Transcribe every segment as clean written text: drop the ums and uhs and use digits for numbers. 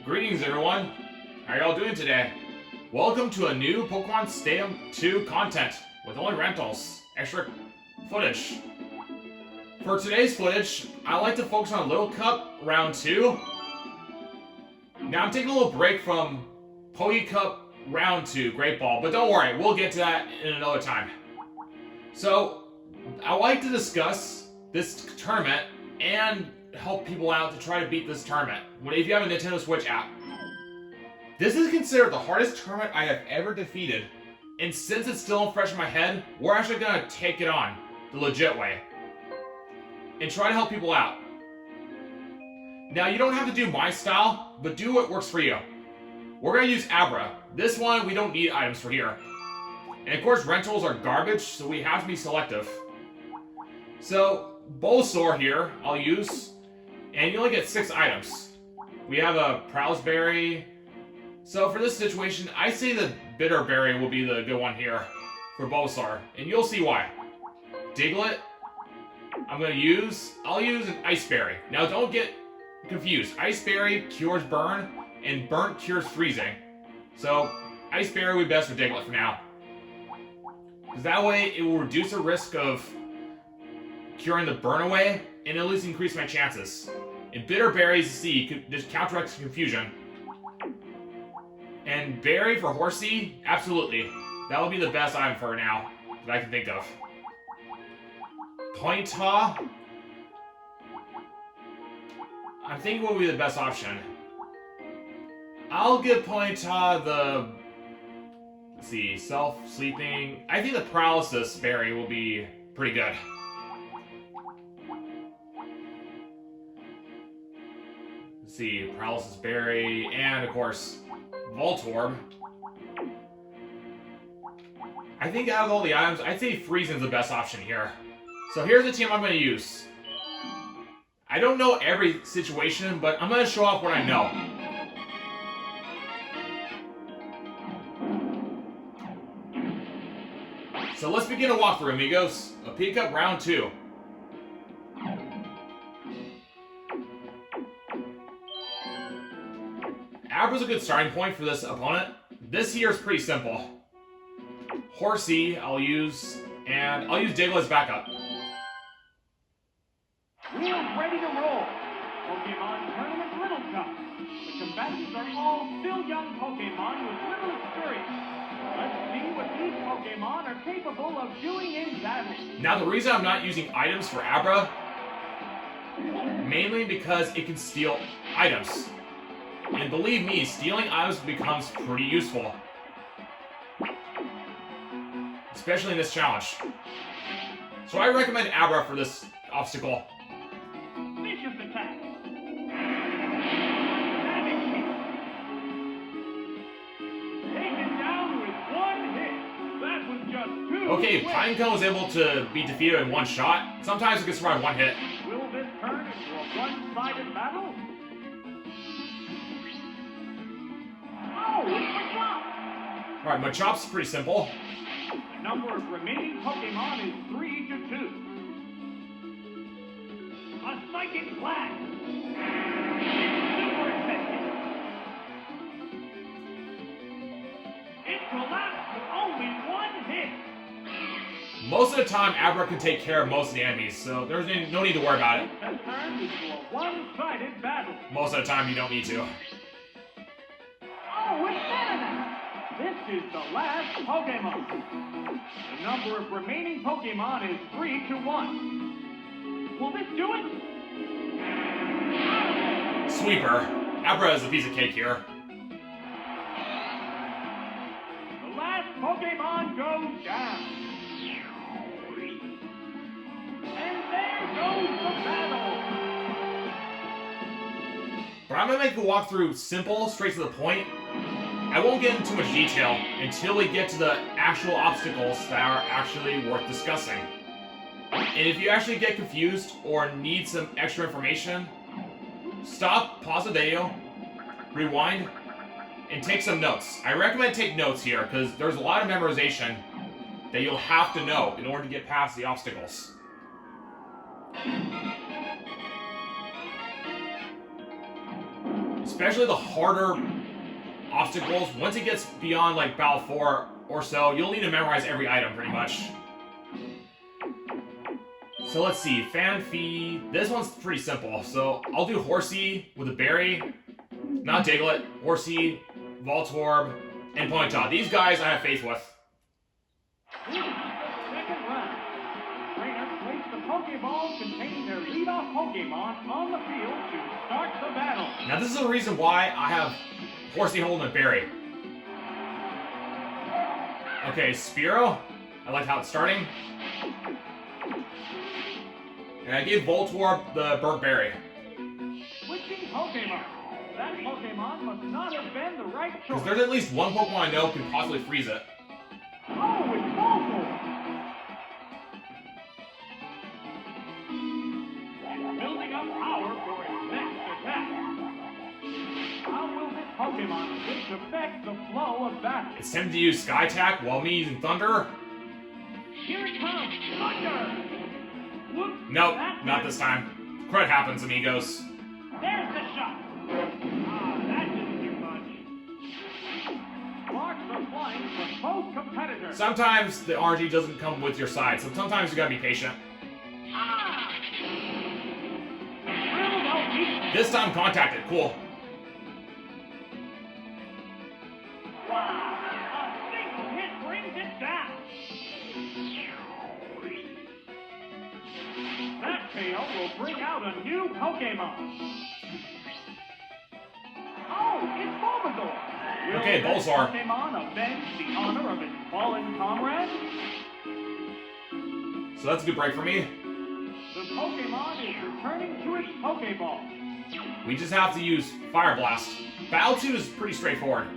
Greetings everyone, how y'all doing today? Welcome to a new Pokemon Stadium 2 content with only rentals, extra footage. For today's footage, I like to focus on Little Cup Round 2. Now I'm taking a little break from Poke Cup Round 2 Great Ball, but don't worry, we'll get to that in another time. So, I like to discuss this tournament and help people out to try to beat this tournament if you have a Nintendo Switch app. This is considered the hardest tournament I have ever defeated, and since it's still fresh in my head, we're actually gonna take it on the legit way and try to help people out. Now you don't have to do my style, but do what works for you. We're gonna use Abra. This one we don't need items for here. And of course rentals are garbage, so we have to be selective. So Bulbasaur here I'll use. And you only get 6 items. We have a Prowse Berry. So for this situation, I say the Bitter Berry will be the good one here for Bulbasaur. And you'll see why. Diglett, I'll use an Ice Berry. Now don't get confused. Ice Berry cures burn, and burnt cures freezing. So Ice Berry will be best for Diglett for now. Because that way it will reduce the risk of curing the burn away, and at least increase my chances. And Bitter Berries, see, just counteracts confusion. And Berry for Horsey, absolutely. That will be the best item for now that I can think of. Ponyta, I think will be the best option. I'll give Ponyta the, let's see, self-sleeping. I think the Paralysis Berry will be pretty good. Let's see, Paralysis Berry, and of course, Voltorb. I think out of all the items, I'd say Freezing's the best option here. So here's the team I'm going to use. I don't know every situation, but I'm going to show off what I know. So let's begin a walkthrough, amigos. A Poke Cup Round 2. Abra's a good starting point for this opponent. This here is pretty simple. Horsey, I'll use Diglett as backup. Wheels ready to roll. Pokemon Tournament Little Cup. The combatants are all still young Pokemon with little experience. Let's see what these Pokemon are capable of doing in battle. Now the reason I'm not using items for Abra, mainly because it can steal items. And believe me, stealing items becomes pretty useful. Especially in this challenge. So I recommend Abra for this obstacle. Vicious attack. Taken down with one hit. That was just too Okay, quick. Pinecone was able to be defeated in one shot. Sometimes it can survive one hit. Will this turn into a one-sided battle? Oh, it's Machop! Alright, Machop's pretty simple. The number of remaining Pokemon is 3 to 2. A Psychic Blast! Super effective! It collapsed with only one hit! Most of the time, Abra can take care of most of the enemies, so there's no need to worry about it. Has turned into a one-sided battle. Most of the time, you don't need to. Oh, it's Venonat! This is the last Pokemon. The number of remaining Pokemon is 3 to 1. Will this do it? Sweeper. Abra is a piece of cake here. The last Pokemon goes down. And there goes the battle. But I'm going to make the walkthrough simple, straight to the point. I won't get into too much detail until we get to the actual obstacles that are actually worth discussing. And if you actually get confused or need some extra information, stop, pause the video, rewind, and take some notes. I recommend take notes here because there's a lot of memorization that you'll have to know in order to get past the obstacles. especially the harder obstacles. Once it gets beyond like Battle 4 or so, you'll need to memorize every item pretty much. So let's see, Fanfy. This one's pretty simple. So I'll do Horsey with a berry. Not Diglett, Horsey, Voltorb, and Ponyta. These guys I have faith with. Second round. Trainer placed the Pokeballs containing their leadoff Pokemon on the field to start the battle. Now this is the reason why I have Horsey holding a berry. Okay, Spearow. I like how it's starting. And I gave Voltorb the burnt berry. Switching Pokemon. That Pokemon must not have been the right choice. Because there's at least one Pokemon I know can possibly freeze it. Oh, it's Voltorb! It's building up power for its next attack. How will this Pokemon switch affect the flow of battle? It's tempted to use Sky Attack while me using Thunder. Here it comes, Thunder! Whoops, Nope, that not didn't- this time. Crud happens, amigos. There's the shot! Ah, that didn't do much. Sparks are flying from both competitors. Sometimes the RNG doesn't come with your side, so sometimes you gotta be patient. Ah! Drilled out deep. This time contacted, cool. Wow! A single hit brings it down. That tail will bring out a new Pokemon. Oh, it's Bulbasaur. Will Okay, this Bulbasaur. Pokemon avenge the honor of its fallen comrade? So that's a good break for me. The Pokemon is returning to its Pokeball. We just have to use Fire Blast. Battle 2 is pretty straightforward.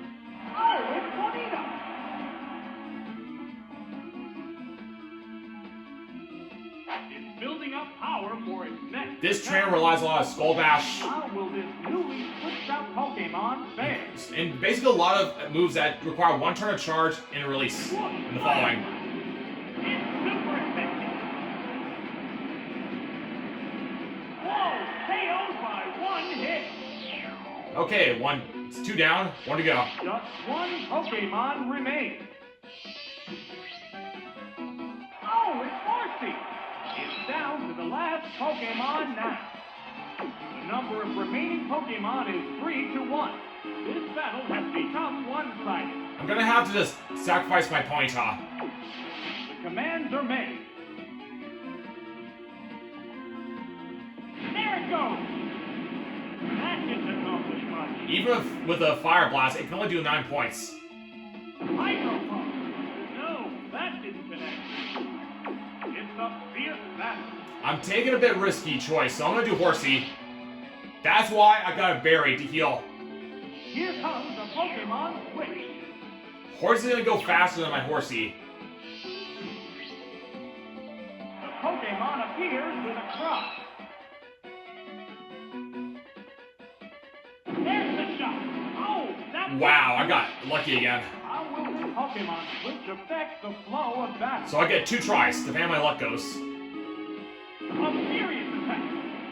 Oh, it's Bonita. It's building up power for its next. This trainer relies a lot of Skull Bash, How will this newly switched out Pokemon fare? and basically a lot of moves that require one turn of charge and a release in the following. It's super effective. Whoa, KO'd by one hit. Okay, it's 2 down, 1 to go. Just one Pokemon remains. Oh, it's Horsey. It's down to the last Pokemon now. The number of remaining Pokemon is 3-1. This battle has become one-sided. I'm gonna have to just sacrifice my Ponyta. The commands are made. There it goes. That didn't accomplish much. Even with a Fire Blast, it can only do 9 points. Hydro Pump. No, that didn't connect. It's a fierce battle. I'm taking a bit risky choice, so I'm gonna do Horsey. That's why I got a berry to heal. Here comes the Pokemon switch. Horsey's gonna go faster than my Horsey. The Pokemon appears with a cry. There's the shot. Oh, that's Wow, I got lucky again. How will this Pokemon switch affect the flow of battle? So I get 2 tries, depending on my luck goes. A furious attack.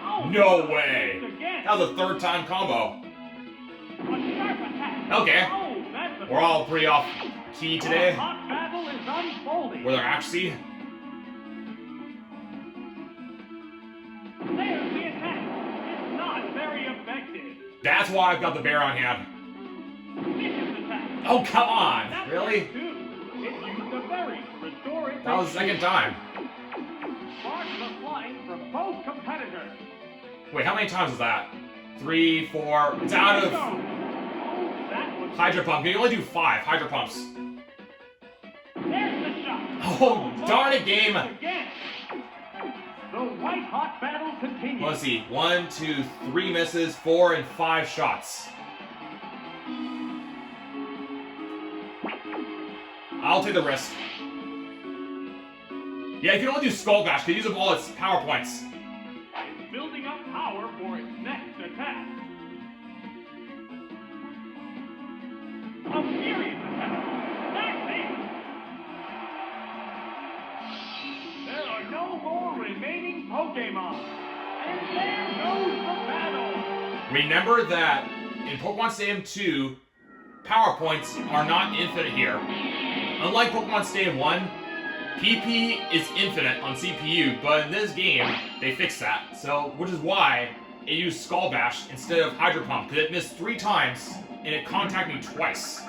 Oh, No way! again. That was a 3rd time combo. A sharp attack. Okay. Oh, that's a We're all pretty off key A today. hot battle is unfolding. With our accuracy. There's the attack. It's not very effective. That's why I've got the bear on hand. Vicious attack. Oh, come on! That's Really? it used a berry to restore its That was the 2nd time. Sparks are flying from both competitors. Wait, how many times is that? 3, 4. It's out Go. of Oh, that was Hydro Pump. You can only do 5 Hydro Pumps. There's the shot. Oh, darn it, game! Again. The white hot battle continues. Let's see. 1, 2, 3 misses, 4, and 5 shots. I'll take the risk. Yeah, you can only do Skull Bash, because use up all its power points. It's building up power for its next attack. A furious attack. That's it. There are no more remaining Pokemon. And there goes the battle. Remember that in Pokemon Stadium 2, power points are not infinite here. Unlike Pokemon Stadium 1, PP is infinite on CPU, but in this game, they fixed that. So, which is why it used Skull Bash instead of Hydro Pump, because it missed 3 times, and it contacted me twice.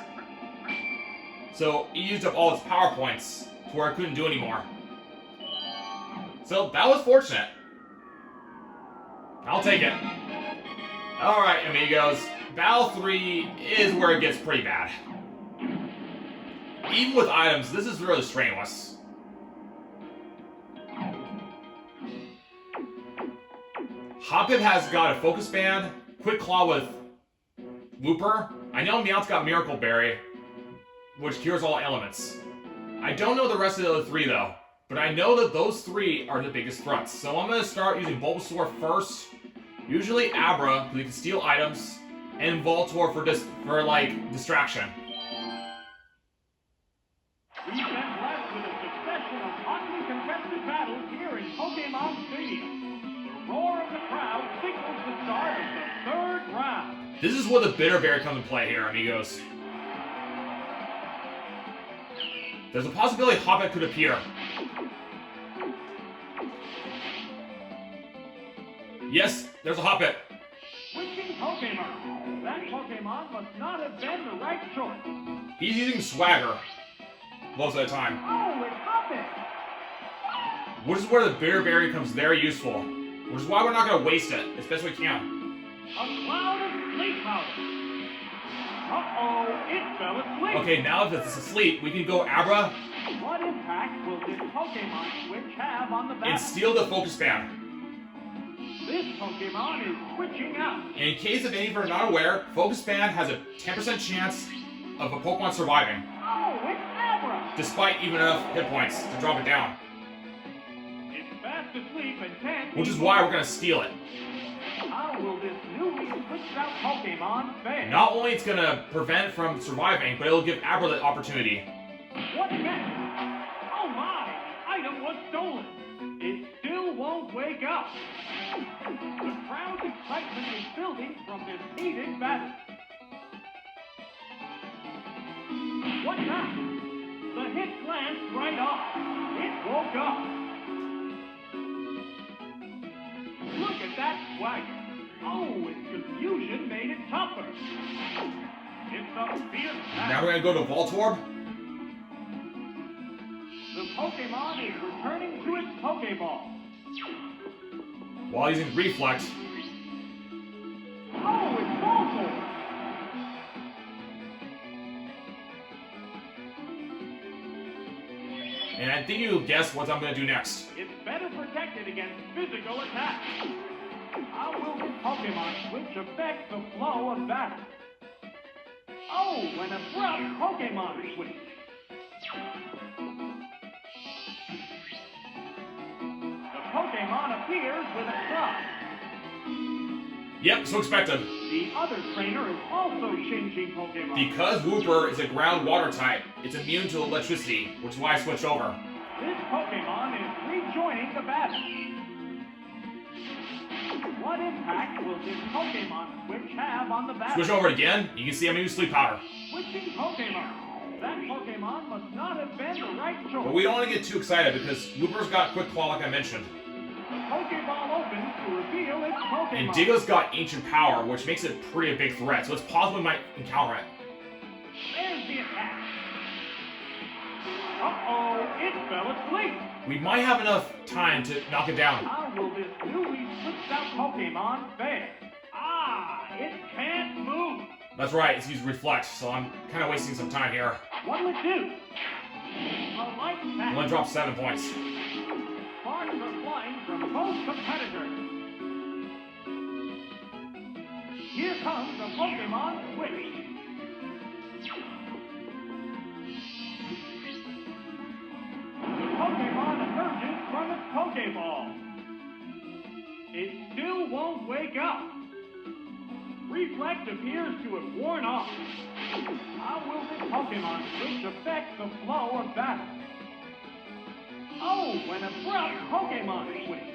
So, it used up all its power points to where I couldn't do anymore. So, that was fortunate. I'll take it. Alright, amigos. Battle 3 is where it gets pretty bad. Even with items, this is really strenuous. Hoppip has got a Focus Band, Quick Claw with Looper. I know Meowth's got Miracle Berry, which cures all elements. I don't know the rest of the other 3 though, but I know that those 3 are the biggest threats. So I'm going to start using Bulbasaur first, usually Abra, because he can steal items, and Voltorb for distraction. We've been blessed with a succession of hotly contested battles here in Pokémon Stadium. The roar of the crowd signals the start of the 3rd round. This is where the Bitter Berry comes into play here, amigos. There's a possibility Hoppip could appear. Yes, there's a Hoppip. Switching Pokémon. That Pokémon must not have been the right choice. He's using Swagger most of the time. Oh, it's Hoppip! Which is where the Bitter Berry becomes very useful. Which is why we're not going to waste it as best we can. A cloud of sleep powder. Uh-oh, it fell asleep. Okay, now that it's asleep, we can go Abra What impact will this Pokémon switch have on the and battle? steal the Focus Band. This Pokémon is switching out. And in case of any of you are not aware, Focus Band has a 10% chance of a Pokemon surviving, Oh, it's Abra! despite even enough hit points to drop it down. It's fast asleep and can't... Which is why we're going to steal it. How will this newly switched out Pokémon fare? Not only it's going to prevent it from surviving, but it'll give Abra the opportunity. What next? Oh my! The item was stolen! It still won't wake up! The crowd's excitement is building from this heated battle. What now? The hit glanced right off. It woke up. Look at that swagger. Oh, its confusion made it tougher. It's a fierce Now battle. we're going to go to Voltorb. The Pokémon is returning to its Pokéball. While using Reflect. Oh, it's Voltorb! And I think you'll guess what I'm going to do next. It's better protected against physical attacks. How will this Pokemon switch affect the flow of battle? Oh, an abrupt Pokemon switch. The Pokemon appears with a cry. Yep, so expected. The other trainer is also changing Pokemon. Because Wooper is a ground water type, it's immune to electricity, which is why I switch over. This Pokemon is rejoining the battle. What impact will this Pokemon switch have on the battle? Switch over again, you can see I'm using Sleep Powder. Switching Pokemon. That Pokemon must not have been the right choice. But we don't want to get too excited because Wooper's got Quick Claw like I mentioned. The Pokeball opens to reveal its Pokemon. And Diggo's got Ancient Power, which makes it a pretty big threat, so it's possible we might encounter it. There's the attack. Uh-oh, it fell asleep. We might have enough time to knock it down. How will this newly switched out Pokemon fare? Ah, it can't move. That's right, it's used Reflect, so I'm kind of wasting some time here. What'll it do? A light I'm attack. gonna drop 7 points. Sparks are flying from both competitors. Here comes the Pokemon switch. The Pokemon emerges from its Pokeball. It still won't wake up. Reflect appears to have worn off. How will this Pokemon switch affect the flow of battle? Oh, an abrupt Pokemon switch.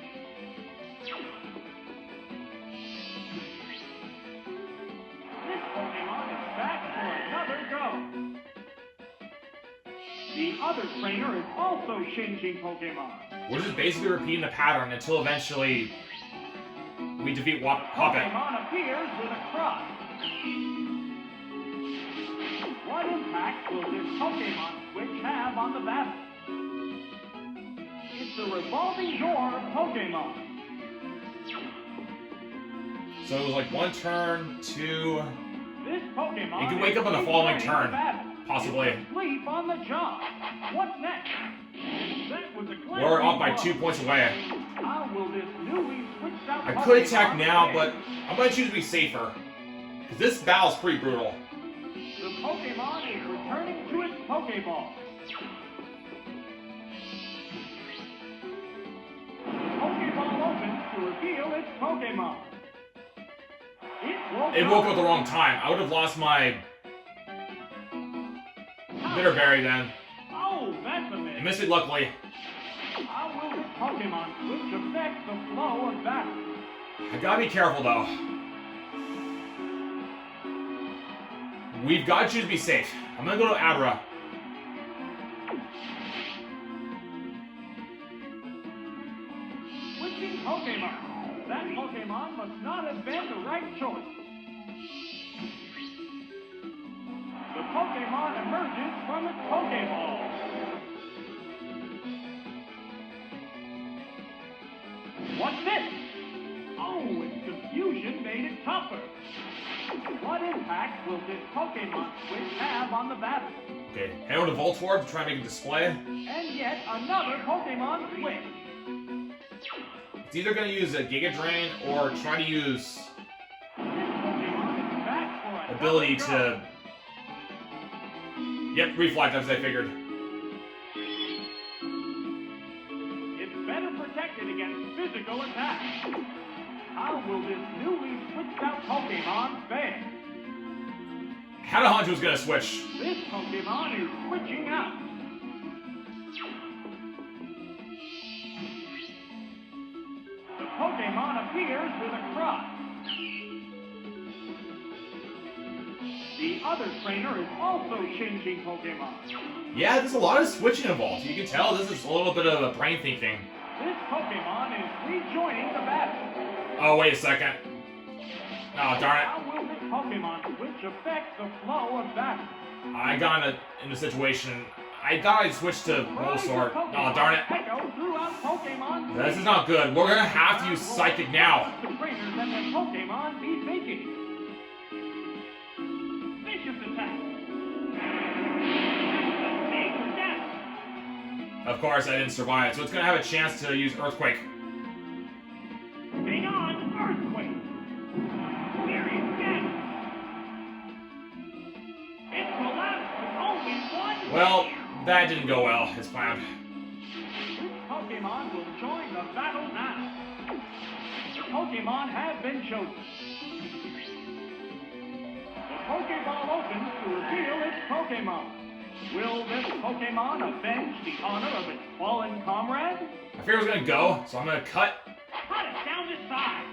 This other trainer is also changing Pokémon. We're just basically repeating the pattern until eventually we defeat Hoppet. Pokémon appears with a cross. What impact will this Pokémon switch have on the battle? It's a revolving door of Pokémon. So it was like one turn, two. This Pokémon It could wake up on the following turn, possibly. Sleep on the job. What's next? That was a We're up by 2 points away. How will this newly switched out I could attack Pokémon now, fare? but I'm gonna choose to be safer. Because this battle's pretty brutal. The Pokémon is returning to its Pokéball. The Pokéball opens to reveal its Pokémon. It woke up at the wrong time. I would have lost my Bitterberry then. Oh, that's a I miss. missed it luckily. How will this Pokémon switch affect the flow of battle? I gotta be careful though. We've got to choose to be safe. I'm gonna go to Abra. Switching Pokémon. That Pokémon must not have been the right choice. The Pokémon emerges from its Pokéball. What's this? Oh, its confusion made it tougher. What impact will this Pokémon switch have on the battle? Okay, head over to Voltorb to try and make a display. And yet another Pokémon switch. It's either gonna use a Giga Drain or try to use This Pokémon is back for another ability go. to. Yep, reflect as I figured. It's better protected against physical attacks. How will this newly switched out Pokémon fare? Had a hunch it was gonna switch. This Pokémon is switching out. The Pokémon appears with a cross. The other trainer is also changing Pokémon. Yeah, there's a lot of switching involved. You can tell this is a little bit of a brain thinking. This Pokémon is rejoining the battle. Oh, wait a second. Oh, darn it. How will this Pokémon switch affect the flow of battle? I got in a situation. I thought I'd switch to Bulbasaur. Oh, darn it. Echo throughout Pokémon. This is not good. We're gonna have to use Psychic now. The trainers and their Pokémon be thinking. Vicious attack. Major damage. Of course, I didn't survive, so it's gonna have a chance to use Earthquake. Hang on, Earthquake. Serious damage. It collapsed with only one. Well, that didn't go well, as planned. This Pokémon will join the battle now. The Pokémon have been chosen. The Pokéball opens to reveal its Pokémon. Will this Pokémon avenge the honor of its fallen comrade? I figured it was gonna go, so I'm gonna cut. Cut it down the side.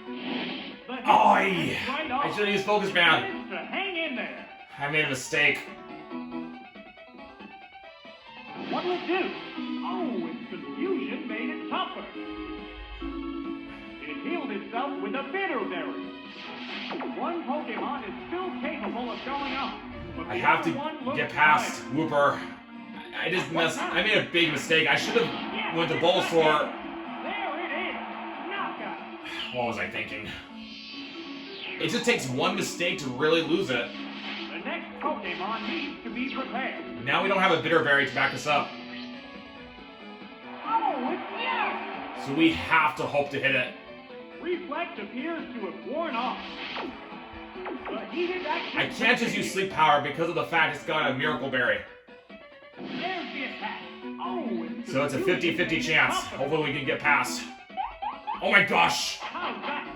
The hit Oi! is right I off. should have used Focus Band. Managed to hang in there. I made a mistake. What will it do? Oh, its confusion made it tougher. It healed itself with a Bitterberry. One Pokemon is still capable of going on, but I the have other to one looks get past tired. Wooper. I just messed. I made a big mistake. I should have went to Bulbasaur. There it is! Knockout! What was I thinking? It just takes one mistake to really lose it. The next Pokemon needs to be prepared. Now we don't have a Bitterberry to back us up, Oh, it's yes! so we have to hope to hit it. Reflect appears to have worn off. The heated action. I can't just use Sleep Power because of the fact it's got a Miracle Berry. There's the attack. Oh, So it's a 50-50 chance. Hopefully we can get past. Oh my gosh! How's that?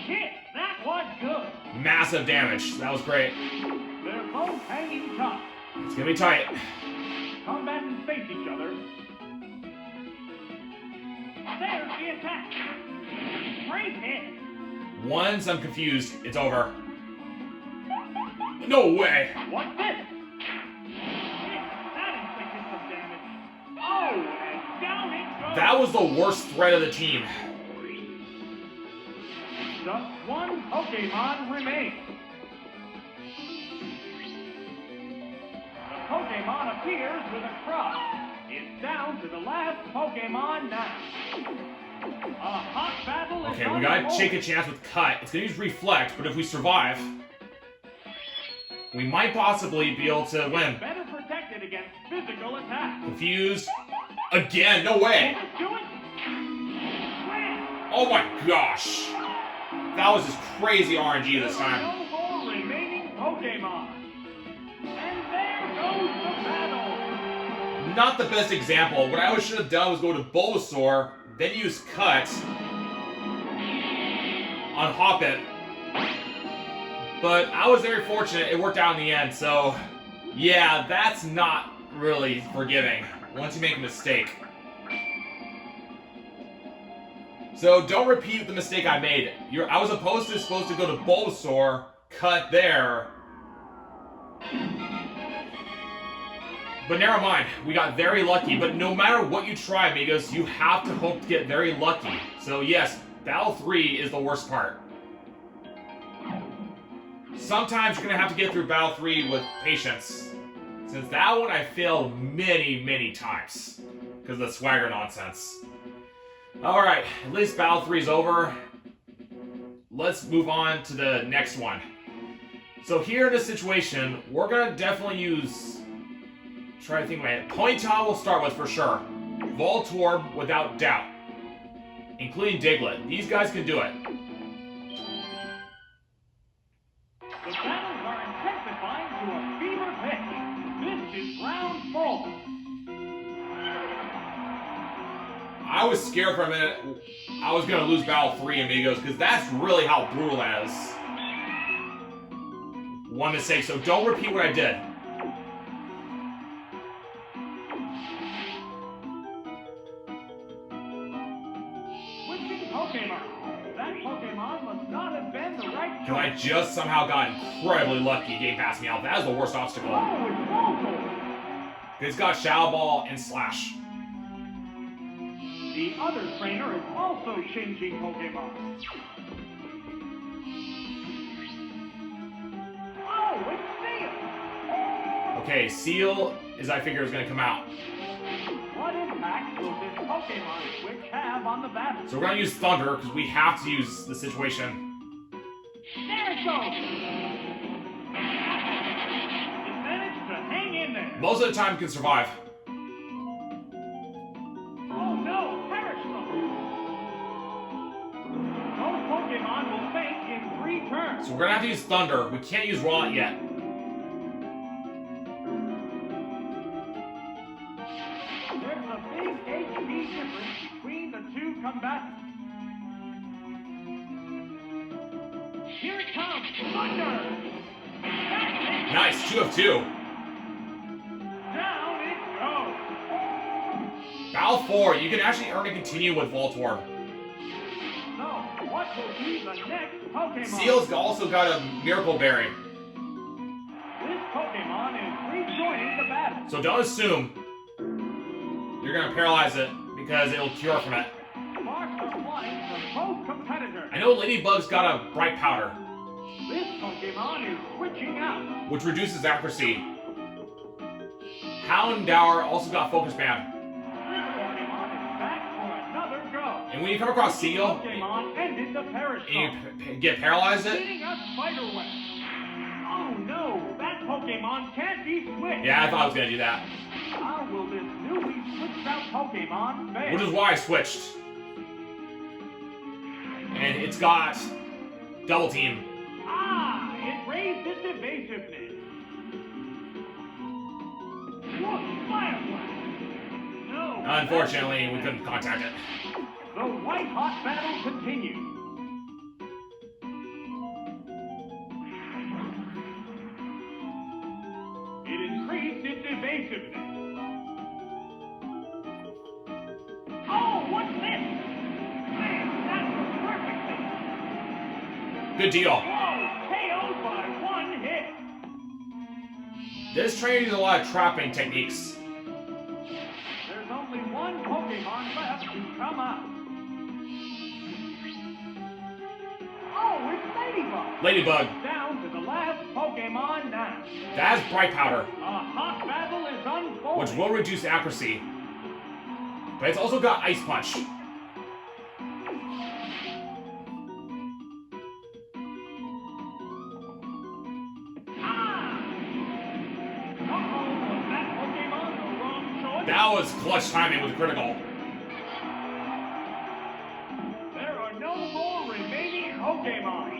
Hit! That was good. Massive damage. That was great. They're both hanging tough. It's gonna be tight. Combatants face each other. There's the attack. Great hit. Once I'm confused, it's over. No way! What's this? That inflicted That was the worst threat of the team. Just one Pokemon remains. The Pokemon appears with a cross. It's down to the last Pokemon now. A hot battle is Okay, we gotta underway. take a chance with Cut. It's gonna use Reflect, but if we survive, we might possibly be able to win. Better protected against physical attack. Confused. Again, no way! Do it. Slam. Oh my gosh! That was just crazy RNG this There are time. no more remaining Pokemon. And there goes the battle. Not the best example. What I should have done was go to Bulbasaur, then use Cut on Hoppet. But I was very fortunate, it worked out in the end, so yeah, that's not really forgiving once you make a mistake. So don't repeat the mistake I made. I was supposed to go to Bulbasaur, Cut there. But never mind, we got very lucky, but no matter what you try, amigos, you have to hope to get very lucky. So yes, Battle 3 is the worst part. Sometimes you're gonna have to get through Battle 3 with patience. Since that one I failed many times. Because of the swagger nonsense. Alright, at least Battle 3 is over. Let's move on to the next one. So here in this situation, we're gonna definitely use... Try to think of it. Ponyta we'll start with for sure. Voltorb without doubt. Including Diglett. These guys can do it. The battles are intensifying to a fever pitch. This is round 4. I was scared for a minute I was gonna lose Battle 3, amigos, because that's really how brutal that is. One mistake, so don't repeat what I did. Switching Pokemon. That Pokemon must not have been the right And I choice. just somehow got incredibly lucky getting past me out. That is the worst obstacle. Oh, it's Voltorb. It's got Shadow Ball and Slash. The other trainer is also changing Pokemon. Oh, it's Seal! Okay, Seal is I figure is gonna come out. What impact will this Pokemon switch have on the battle? So we're gonna use Thunder because we have to use the situation. There it goes! It managed to hang in there. Most of the time it can survive. Oh no, perish them! Those Pokemon will faint in 3 turns. So we're gonna have to use Thunder. We can't use Rot yet. There's a big HP difference between the 2 combatants. Here it comes! Thunder! That's it! Nice, 2 of 2. Down it goes! Battle 4, you can actually earn and continue with Voltorb. So, what will be the next Pokemon? Seal's also got a Miracle Berry. This Pokemon is rejoining the battle. So don't assume you're gonna paralyze it because it'll cure from it. Sparks are flying from both competitors. I know Ladybug's got a Bright Powder, This Pokemon is switching out. which reduces accuracy. Houndour also got Focus Band. This Pokemon is back for another go. And when you come across Seal Pokemon ended the perish and zone. you get paralyzed it, Hitting a spider web. Oh no, that Pokemon can't be switched. yeah, I thought I was gonna do that. How will this newly switched out Pokemon fail? Which is why I switched. And it's got Double Team. Ah, it raised its evasiveness. Whoa, fire blast. No. Unfortunately, we couldn't contact it. The white hot battle continues. It increased its evasiveness. Oh, what's this? Man, that was perfect. Good deal. Whoa, KO'd by 1 hit. This trainer uses a lot of trapping techniques. There's only one Pokemon left Ladybug. Down to the last Pokemon now. That is Bright Powder, A hot battle is unfolding. which will reduce accuracy. But it's also got Ice Punch. That was clutch timing with the critical. There are no more remaining Pokemon.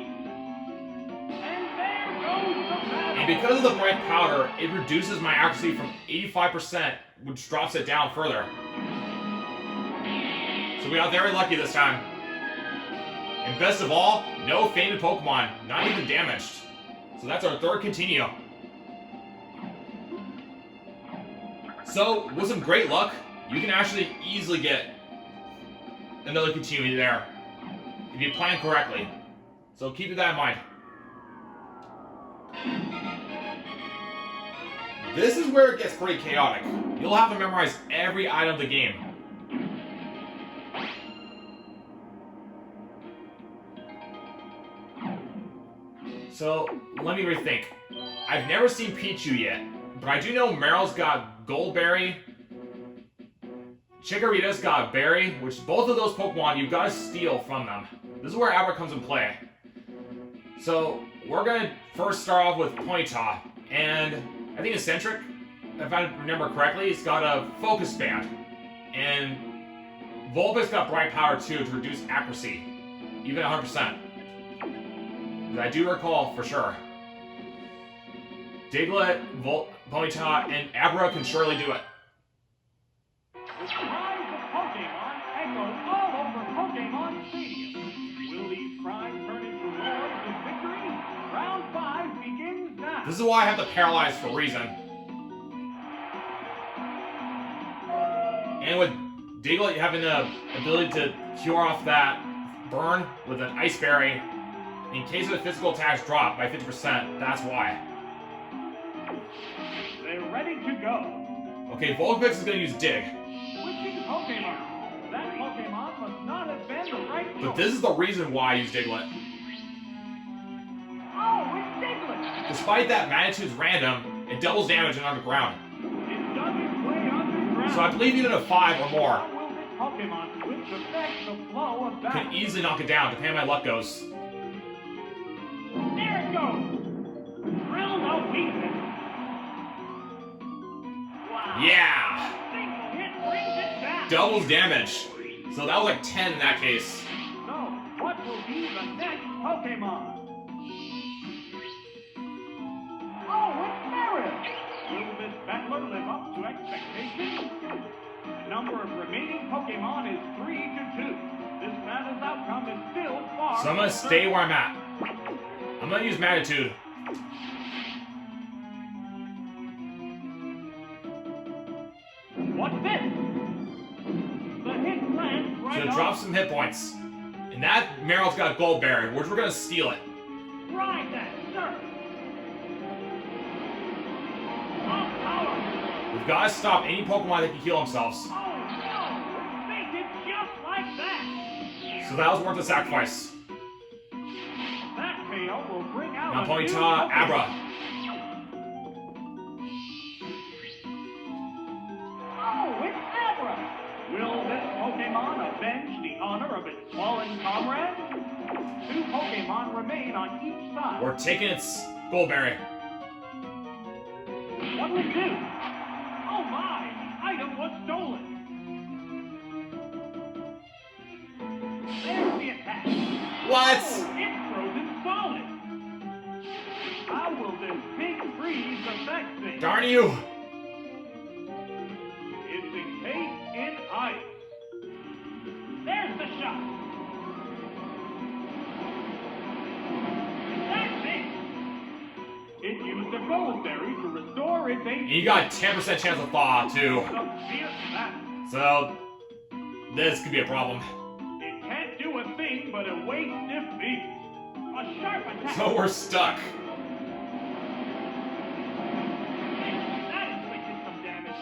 And there goes the battle. And because of the Bright Powder, it reduces my accuracy from 85%, which drops it down further. So we got very lucky this time. And best of all, no fainted Pokemon, not even damaged. So that's our third continue. So, with some great luck, you can actually easily get another continue there, if you plan correctly. So keep that in mind. This is where it gets pretty chaotic. You'll have to memorize every item of the game. So, let me rethink. I've never seen Pichu yet, but I do know Meryl's got Goldberry. Chikorita's got Berry, which both of those Pokemon you gotta steal from them. This is where Abra comes in play. So, we're gonna first start off with Ponyta, and I think Eccentric, if I remember correctly, it's got a Focus Band. And Vulpix got Bright Power too to reduce accuracy, even 100%. I do recall for sure. Diglett, Ponyta, and Abra can surely do it. The cries of Pokemon echo all over Pokemon Stadium. Will these cries turn into roars of victory? Round 5 begins now. This is why I have to paralyze for a reason. And with Diglett having the ability to cure off that burn with an Ice Berry, in case of the physical attacks drop by 50%, that's why. They're ready to go. Okay, Vulpix is going to use Dig. Switching Pokemon. That Pokemon must not have been the right choice. But this is the reason why I use Diglett. Oh, it's Diglett. Despite that Magnitude's random, it doubles damage and underground. It dug its way underground. So I believe even a 5 or more How will this Pokemon switch affect the flow of battle? can easily knock it down, depending on how my luck goes. There it goes. Drill no weakness. Wow. Yeah! Single hit brings it down. Doubles damage. So that was like 10 in that case. So, what will be the next Pokemon? Oh, it's Meryl! Will this battler live up to expectations? The number of remaining Pokemon is 3 to 2. This battle's outcome is still far. So I'm gonna stay where I'm at. I'm gonna use Magnitude. What's this? The hit lands So right it on. drops some hit points. And that Meryl's got Gold Berry, which we're gonna steal it. Ride that, sir! Off power! We've gotta stop any Pokemon that can heal themselves. Oh no! It fainted just like that! So that was worth the sacrifice. That KO will bring out Now a new Ponyta, Pokemon. Abra. Oh, it's Abra! Will this Pokemon avenge the honor of its fallen comrade? 2 Pokemon remain on each side. We're taking its Gold Berry. What will it do? Oh my! The item was stolen! There's the attack! What? Oh, it's frozen solid! How will this big freeze affect things? Darn you! It's encased in ice. There's the shot. That's it. It used a gold berry to restore its And ancient. you got a 10% chance of thaw, too. Some fierce battle. So, this could be a problem. It can't do a thing but await defeat. A sharp attack. So we're stuck. That inflicted some damage.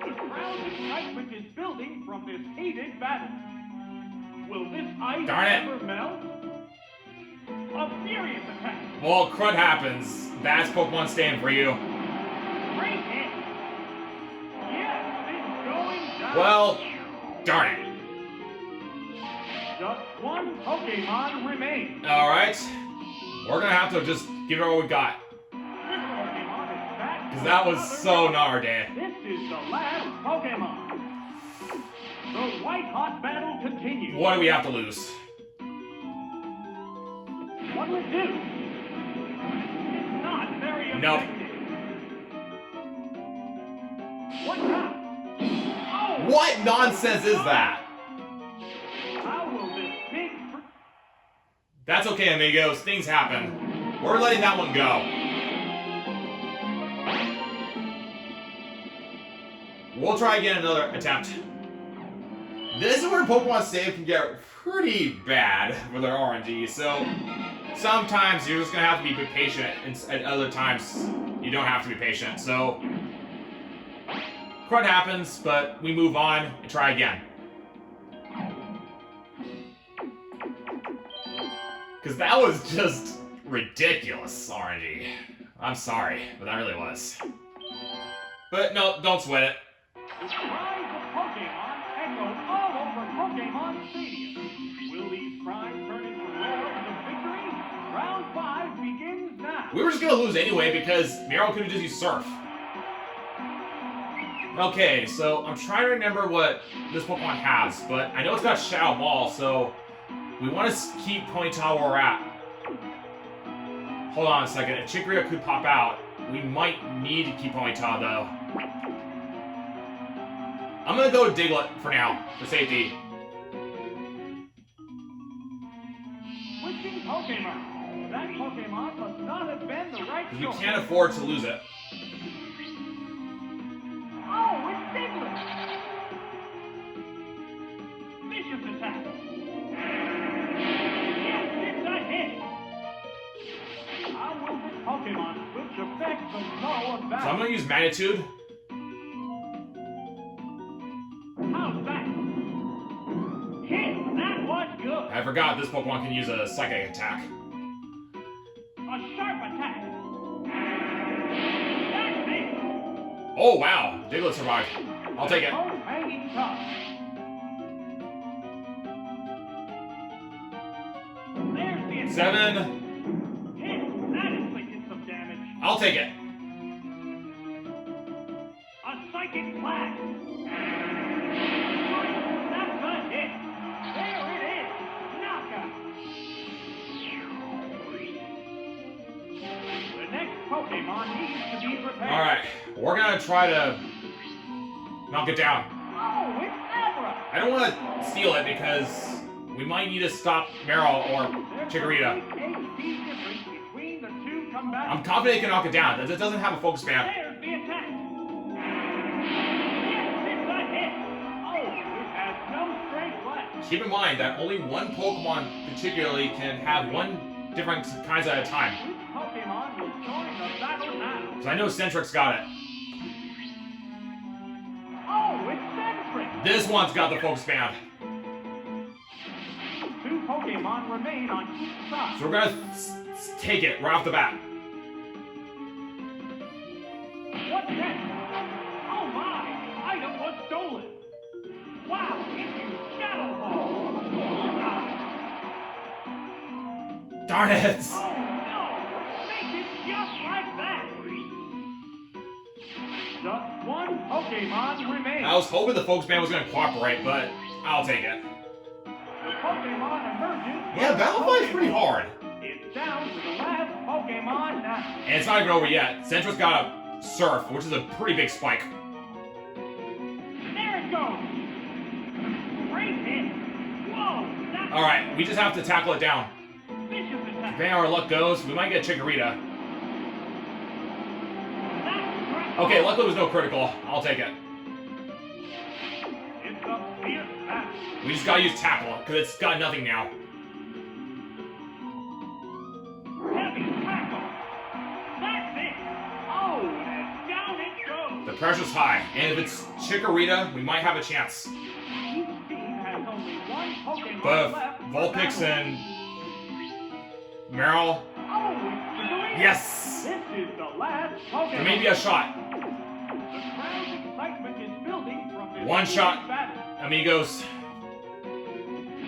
The crowd's excitement is building from this heated battle. Will this ice Darn it. ever melt? A furious attack. Well, crud happens. That's Pokemon staying for you. Great hit. Yes, it's going down. Well, darn it. Just one Pokemon remains. Alright. We're gonna have to just give it all we got. This Pokemon is back. Because that was so not our day. This is the last Pokemon. The white-hot battle continues. What do we have to lose? What will it do? It's not very Nope. effective. What now? Oh! What nonsense is that? How will this big... That's okay, amigos. Things happen. We're letting that one go. We'll try again another attempt. This is where Pokemon save can get pretty bad with their RNG, so sometimes you're just gonna have to be patient, and at other times you don't have to be patient. So crud happens, but we move on and try again. Because that was just ridiculous RNG. I'm sorry, but that really was. But no, don't sweat it. The cries of Pokemon echo all over Pokemon Stadium. Will these cries turn into wails of victory? Round 5 begins now. We were just gonna lose anyway because Meryl could have just used Surf. Okay, so I'm trying to remember what this Pokemon has, but I know it's got Shadow Ball, so we want to keep Ponyta where we're at. Hold on a second, if Chikorita could pop out, we might need to keep Ponyta though. I'm gonna go with Diglett for now, for safety. Switching Pokemon. That Pokemon must not have been the right Because we choice. can't afford to lose it. Oh, it's Diglett! Vicious attack. Yes, it's a hit. How will this Pokemon switch affect the flow of So I'm battle? gonna use Magnitude. How's that? Hit! That was good! I forgot this Pokemon can use a Psychic attack. A sharp attack! That's it! Oh wow, Diglett survived. I'll take it. Oh, hanging tough. There's the attack. 7. Hit! That inflicted some damage. I'll take it. A psychic blast! That's a hit! There it is! Knockout! The next Pokemon needs to be prepared. Alright, we're gonna try to knock it down. Oh, it's Abra! I don't want to steal it because we might need to stop Meryl or Chikorita. There's a big HP difference between the two combatants. I'm confident it can knock it down. It doesn't have a focus band. There's the attack! Yes, it's a hit! Oh, it has no strength left. Keep in mind that only one Pokemon particularly can have one different kinds at a time. Which Pokemon will join the battle now? Because I know Centric's got it. Oh, it's Centric! This one's got the focus band. 2 Pokemon remain on each side. So we're gonna take it right off the bat. What's next? Oh my! Item was stolen! Wow, it used Shadow Ball! Darn it! Oh no! Make it just like that! Just one Pokemon remains. I was hoping the focus band was gonna cooperate, but I'll take it. The Pokemon emerges. Yeah, Battle Fight's pretty hard. It's down to the last Pokemon now. And it's not even over yet. Centric's got a Surf, which is a pretty big spike. There it goes! Great hit! Whoa! That's Alright, we just have to tackle it down. vicious attack! Depending on how our luck goes, we might get Chikorita. That's Okay, luckily it was no critical. I'll take it. It's a fierce battle. We just gotta use Tackle, because it's got nothing now. Heavy tackle! That's it! Oh, and down it goes! The pressure's high, and if it's Chikorita, we might have a chance. Each team has only one Pokemon But left. if for Vulpix battle. and Meryl. Oh, it's Chikorita. Yes! This is the last Pokemon. There may be a shot. The crowd's excitement is building from this One shot. battle. Amigos.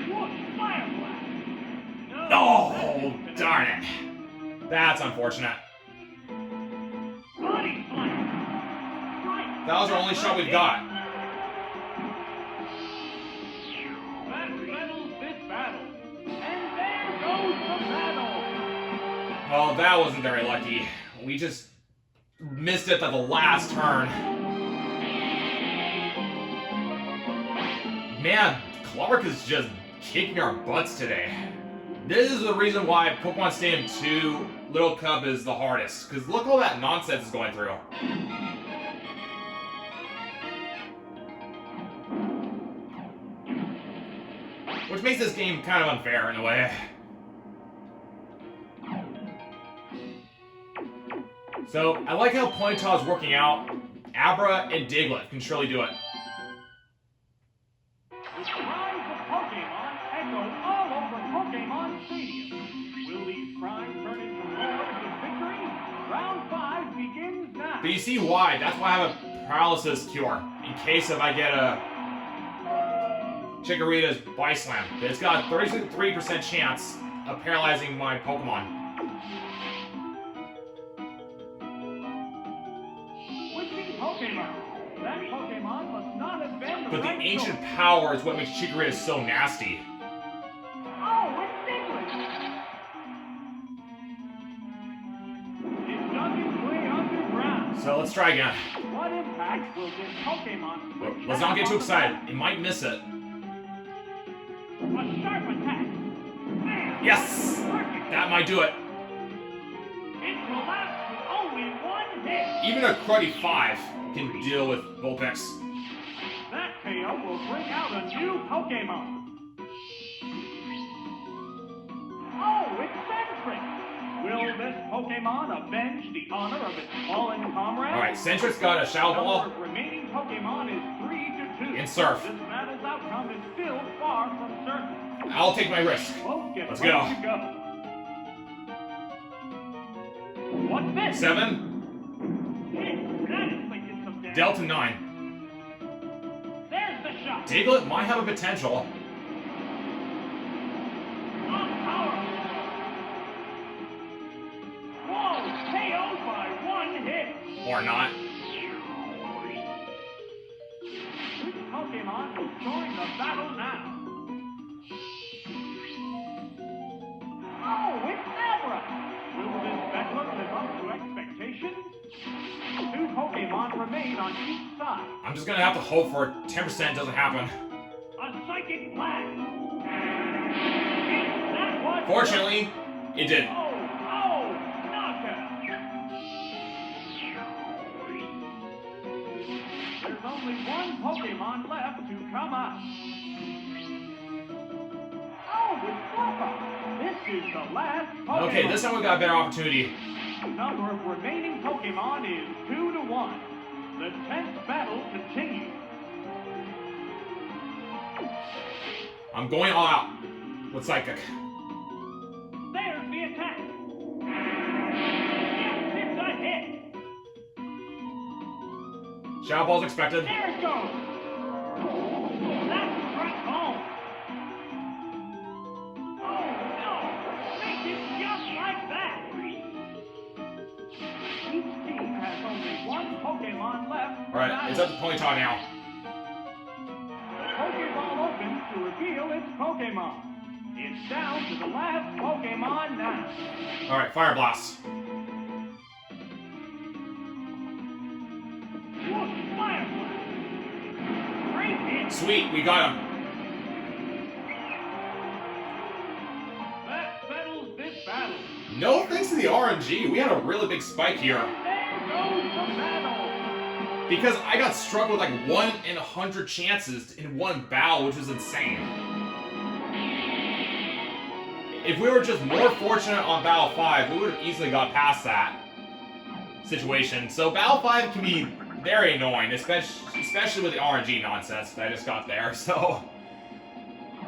What fire blast? No, Oh, darn it. That's unfortunate. Body slam. Right. That was our only shot we've got. That settles this battle. And there goes the battle. Oh, that wasn't very lucky. We just missed it at the last turn. Man, Clark is just kicking our butts today. This is the reason why Pokemon Stadium 2 Little Cub is the hardest. Because look all that nonsense is going through. Which makes this game kind of unfair in a way. So, I like how Ponyta is working out. Abra and Diglett can surely do it. The cries of Pokemon echo all over Pokemon Stadium. Will these cries turn into roars of victory? Round 5 begins now. But you see why. That's why I have a paralysis cure. In case if I get a Chikorita's Bite Slam. It's got a 33% chance of paralyzing my Pokemon. Switching Pokemon. That Pokemon must not have been the But the right ancient choice. power is what makes Chikorita so nasty. Oh, it's Diglett! It's dug its way underground. So let's try again. What impact will this Pokemon switch Let's not get have too on the excited. It might miss it. A sharp attack. Bam! Yes! Perfect. That might do it. It collapsed with only one hit. Even a cruddy 5 can deal with Vulpix. That KO will bring out a new Pokemon. Oh, it's Sentry. Will this Pokemon avenge the honor of its fallen comrade? Alright, Centric's got a Shadow Ball. The number of remaining Pokemon is 3-2. And Surf. This battle's outcome is still far from certain. I'll take my risk. Both get Let's ready go. to go. What's this? 7. That inflicted some damage. Delta 9. There's the shot. Diglett might have a potential. Not powerful. Whoa! KO'd by one hit. Or not. Which Pokemon will join the battle now? Oh, it's Abra! Will this Beckler live up to expectations? 2 Pokemon remain on each side. I'm just gonna have to hope for 10% doesn't happen. A Psychic Blast! Is that what? Fortunately, it did. Oh, knockout! There's only one Pokemon left to come out. Oh, it's Floppa! This is the last Pokemon. Okay, this time we got a better opportunity. The number of remaining Pokemon is 2-1. The tense battle continues. I'm going all out with Psychic. There's the attack. It's a hit. Shadow Ball's expected. There it goes. That's struck home. Oh no! Make it just like that. Each team has only one Pokemon left. Alright, it's up to Ponyta now. The Pokeball opens to reveal its Pokemon. It's down to the last Pokemon now. Alright, Fire Blast. Look, Fire Blast. Great hit. Sweet, we got him. That settles this battle. No thanks to the RNG, we had a really big spike here. There goes the battle. Because I got struck with like 1 in 100 chances in one battle, which was insane. If we were just more fortunate on Battle 5, we would have easily got past that situation. So Battle 5 can be very annoying, especially with the RNG nonsense that I just got there, so...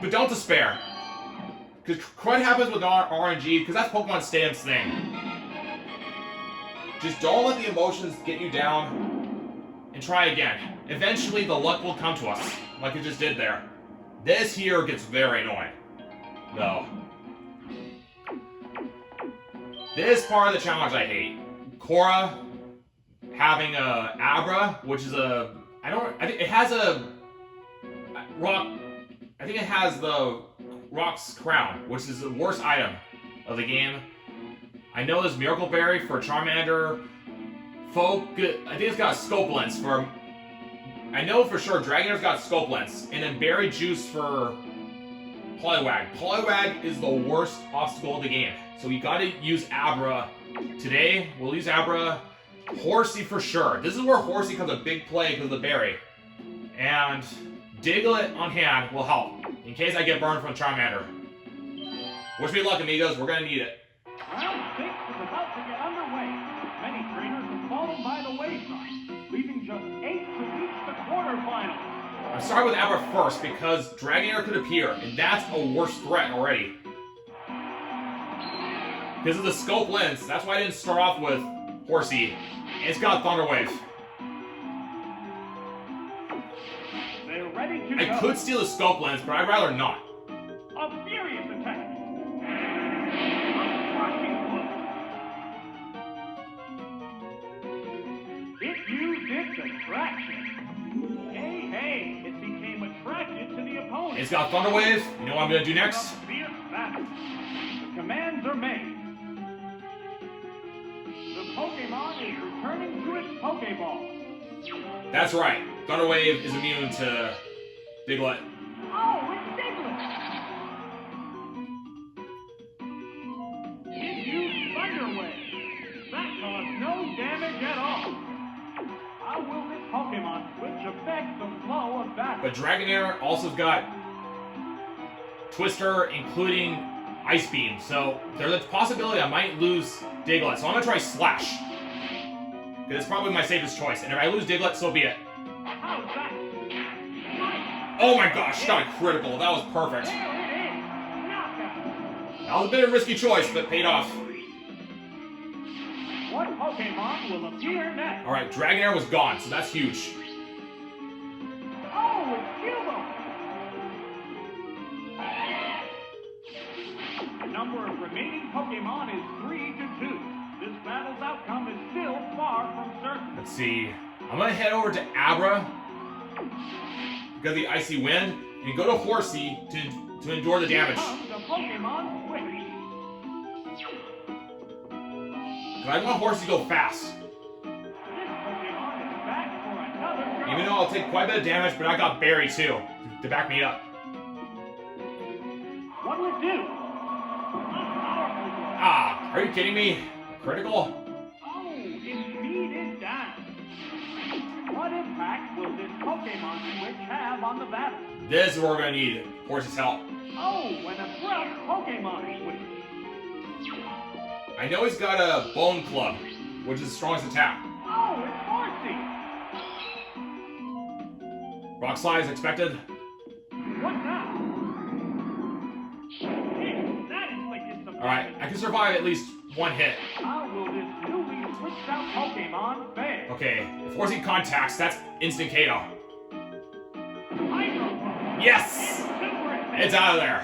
But don't despair. Because crud happens with RNG, because that's Pokemon Stadium's thing. Just don't let the emotions get you down, and try again. Eventually, the luck will come to us, like it just did there. This here gets very annoying, though. This part of the challenge I hate. Cora having a Abra, which is a... I think it has a... rock... I think it has the Rock's Crown, which is the worst item of the game. I know there's Miracle Berry for Charmander. I think it's got a Scope Lens for... I know for sure Dragonair's got Scope Lens. And then Berry Juice for Poliwag. Poliwag is the worst obstacle of the game. So we gotta use Abra. Today, we'll use Abra. Horsey for sure. This is where Horsey comes a big play because of the berry. And Diglett on hand will help. In case I get burned from Charmander. Wish me luck, amigos. We're gonna need it. Round 6 is about to get underway. Many trainers have fallen by the wayside, leaving just 8 to reach the quarterfinals. I'm starting with Abra first because Dragonair could appear, and that's a worse threat already. Because of the Scope Lens, that's why I didn't start off with Horsey. And it's got Thunder Wave. They're ready to go. I could steal the Scope Lens, but I'd rather not. A furious attack. It used its attraction. Hey, it became attracted to the opponent. It's got Thunder Wave. You know what I'm going to do next? Fierce battle. The commands are made. The Pokemon is returning to its Pokeball. That's right. Thunder Wave is immune to Diglett. Oh, it's Diglett! It used Thunder Wave. That caused no damage at all. How will this Pokemon switch affect the flow of battle? But Dragonair also got Twister, including Ice Beam. So there's a possibility I might lose Diglett. So I'm going to try Slash. Because it's probably my safest choice. And if I lose Diglett, so be it. How's that? Oh my gosh, got a critical. That was perfect. There it is! Knockout! That was a bit of a risky choice, but paid off. What Pokemon will appear next? Alright, Dragonair was gone, so that's huge. Oh, it's Cubo! The number of remaining Pokemon is 3 to 2. This battle's outcome is still far from certain. Let's see. I'm going to head over to Abra because of the Icy Wind, and go to Horsey to endure the damage. Here comes a Pokemon switch. I want Horsey to go fast. This Pokemon is back for another go. Even though I'll take quite a bit of damage, but I got Berry too to back me up. What will it do? Ah, are you kidding me? Critical? Oh, its speed is down. What impact will this Pokemon switch have on the battle? This is where we're going to need Horsey's help. Oh, an abrupt Pokemon switch. I know he's got a Bone Club, which is his strongest attack. Oh, it's Horsey. Rock Slide is expected. What now? That inflicted some Alright, I can survive at least one hit. How will this newly switched out Pokemon fare? Okay, if Horsey contacts, that's instant KO. Hydro Pump. Yes! Super effect. It's out of there.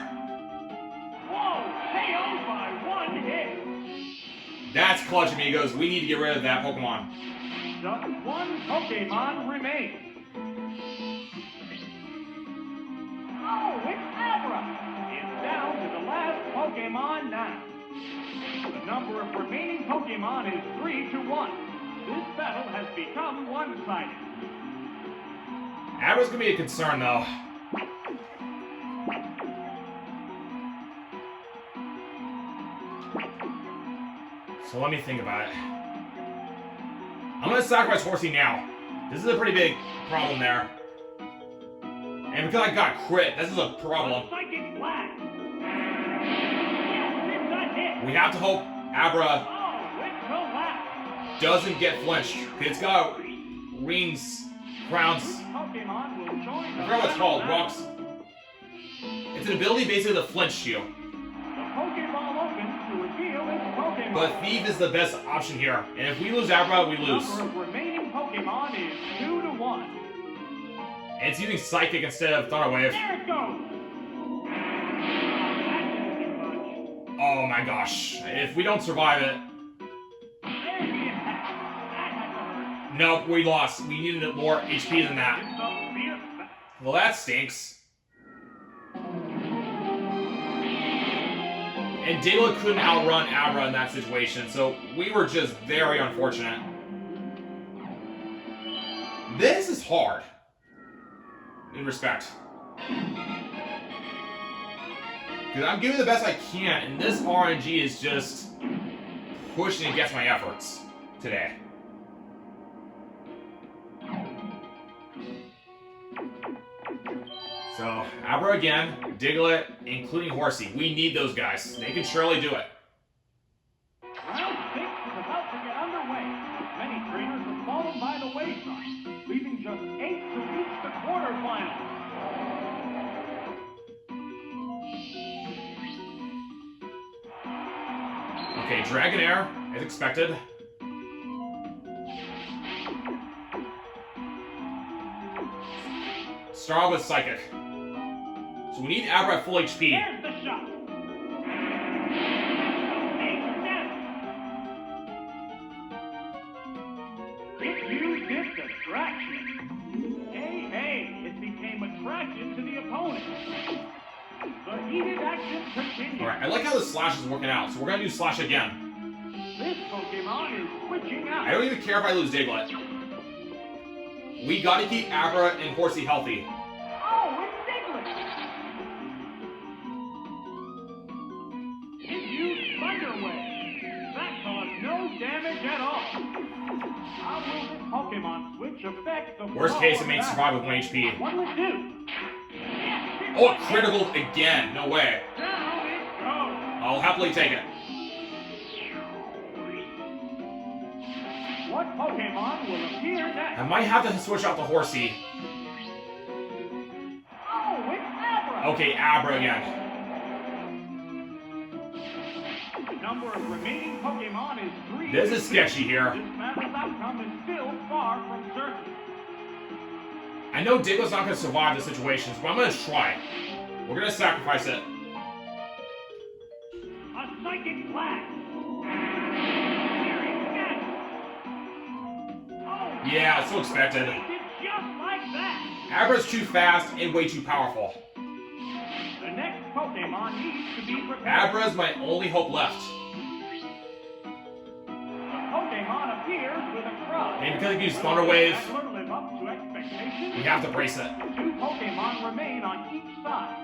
Whoa, KO by one hit. That's clutch, amigos. We need to get rid of that Pokemon. Just one Pokemon remains. Oh, it's Abra. It's down to the last Pokemon now. The number of remaining Pokemon is 3 to 1. This battle has become one-sided. Abra's gonna be a concern, though. So let me think about it. I'm gonna sacrifice Horsey now. This is a pretty big problem there. And because I got crit, this is a problem. Psychic Blast. Yes, it's a hit. We have to hope Abra Oh, it collapsed. doesn't get flinched. It's got rings, crowns. Pokemon will join I forgot what it's called. Rocks. It's an ability basically to flinch you. But Thief is the best option here. And if we lose Abra, we lose. The number of remaining Pokemon is 2 to 1. And it's using Psychic instead of Thunder Wave. There it goes. Oh my gosh. If we don't survive it... There's the impact. That had to hurt. Nope, we lost. We needed more HP than that. It's a fierce battle. Well, that stinks. And Diglett couldn't outrun Abra in that situation, so we were just very unfortunate. This is hard. In respect. Because I'm giving the best I can, and this RNG is just pushing against my efforts today. So, Abra again, Diglett, including Horsey. We need those guys. They can surely do it. Round 6 is about to get underway. Many trainers have fallen by the wayside, leaving just 8 to reach the quarterfinals. Okay, Dragonair, as expected. Start with Psychic. So we need Abra at full HP. There's the shot. It used its attraction. Hey, it became attracted to the opponent. The heated action continues. Alright, I like how the Slash is working out, so we're gonna do Slash again. This Pokemon is switching out. I don't even care if I lose Diglett. We gotta keep Abra and Horsey healthy. Oh, it's Diglett! It used Thunder Wave. That caused no damage at all. How will this Pokemon switch affect the Worst flow case, it of may battle? survive with 1 HP. What will it do? Oh, a critical again. No way. Down it goes. I'll happily take it. What Pokemon will appear next? I might have to switch out the Horsey. Oh, it's Abra! Okay, Abra again. The number of remaining Pokemon is 3. This is sketchy here. This battle's outcome is still far from certain. I know Diglett's not going to survive the situations, but I'm going to try. We're going to sacrifice it. A Psychic Blast! Yeah, it's so expected. Just like that. Abra's too fast and way too powerful. The next Pokemon needs to be prepared. Abra's my only hope left. The Pokemon appears with a crowd. And because he used Thunder Wave, Live up to expectations. we have to brace it. 2 Pokemon remain on each side.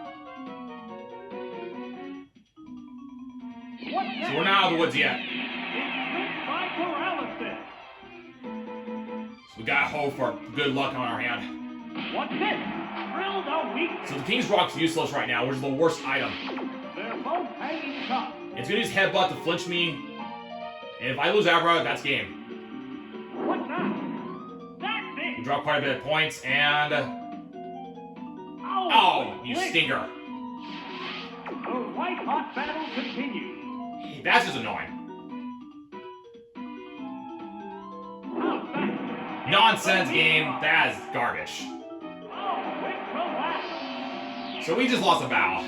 What's So we're not out of the woods yet. It's tricked by paralysis. So we got hope for good luck on our hand. What's this? Drilled a weak. So the King's Rock's useless right now, which is the worst item. They're both hanging tough. It's going to use Headbutt to flinch me. And if I lose Abra, that's game. What's that? That's We it. drop quite a bit of points, and... Oh, you stinger. The white-hot battle continues. That's just annoying. How's that? Nonsense game. That is garbage. Oh, it collapsed. So we just lost a battle.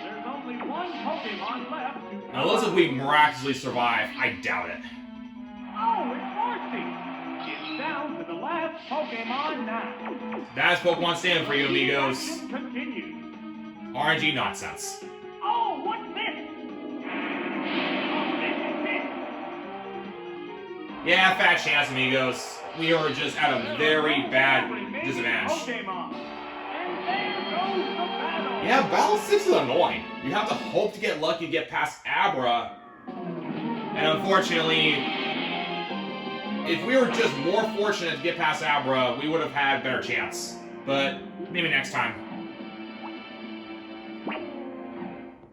There's only one Pokemon left to... Unless if we miraculously survive, I doubt it. Oh, it's Horsey. It's down to the last Pokemon now. That's Pokemon Stand for you, amigos. Action continues. RNG nonsense. Oh, what's this? Oh, this is it. Yeah, fat chance, amigos. We are just at a very bad disadvantage. Pokemon. And there goes the battle. Yeah, Battle 6 is annoying. You have to hope to get lucky to get past Abra. And unfortunately, if we were just more fortunate to get past Abra, we would have had a better chance. But maybe next time.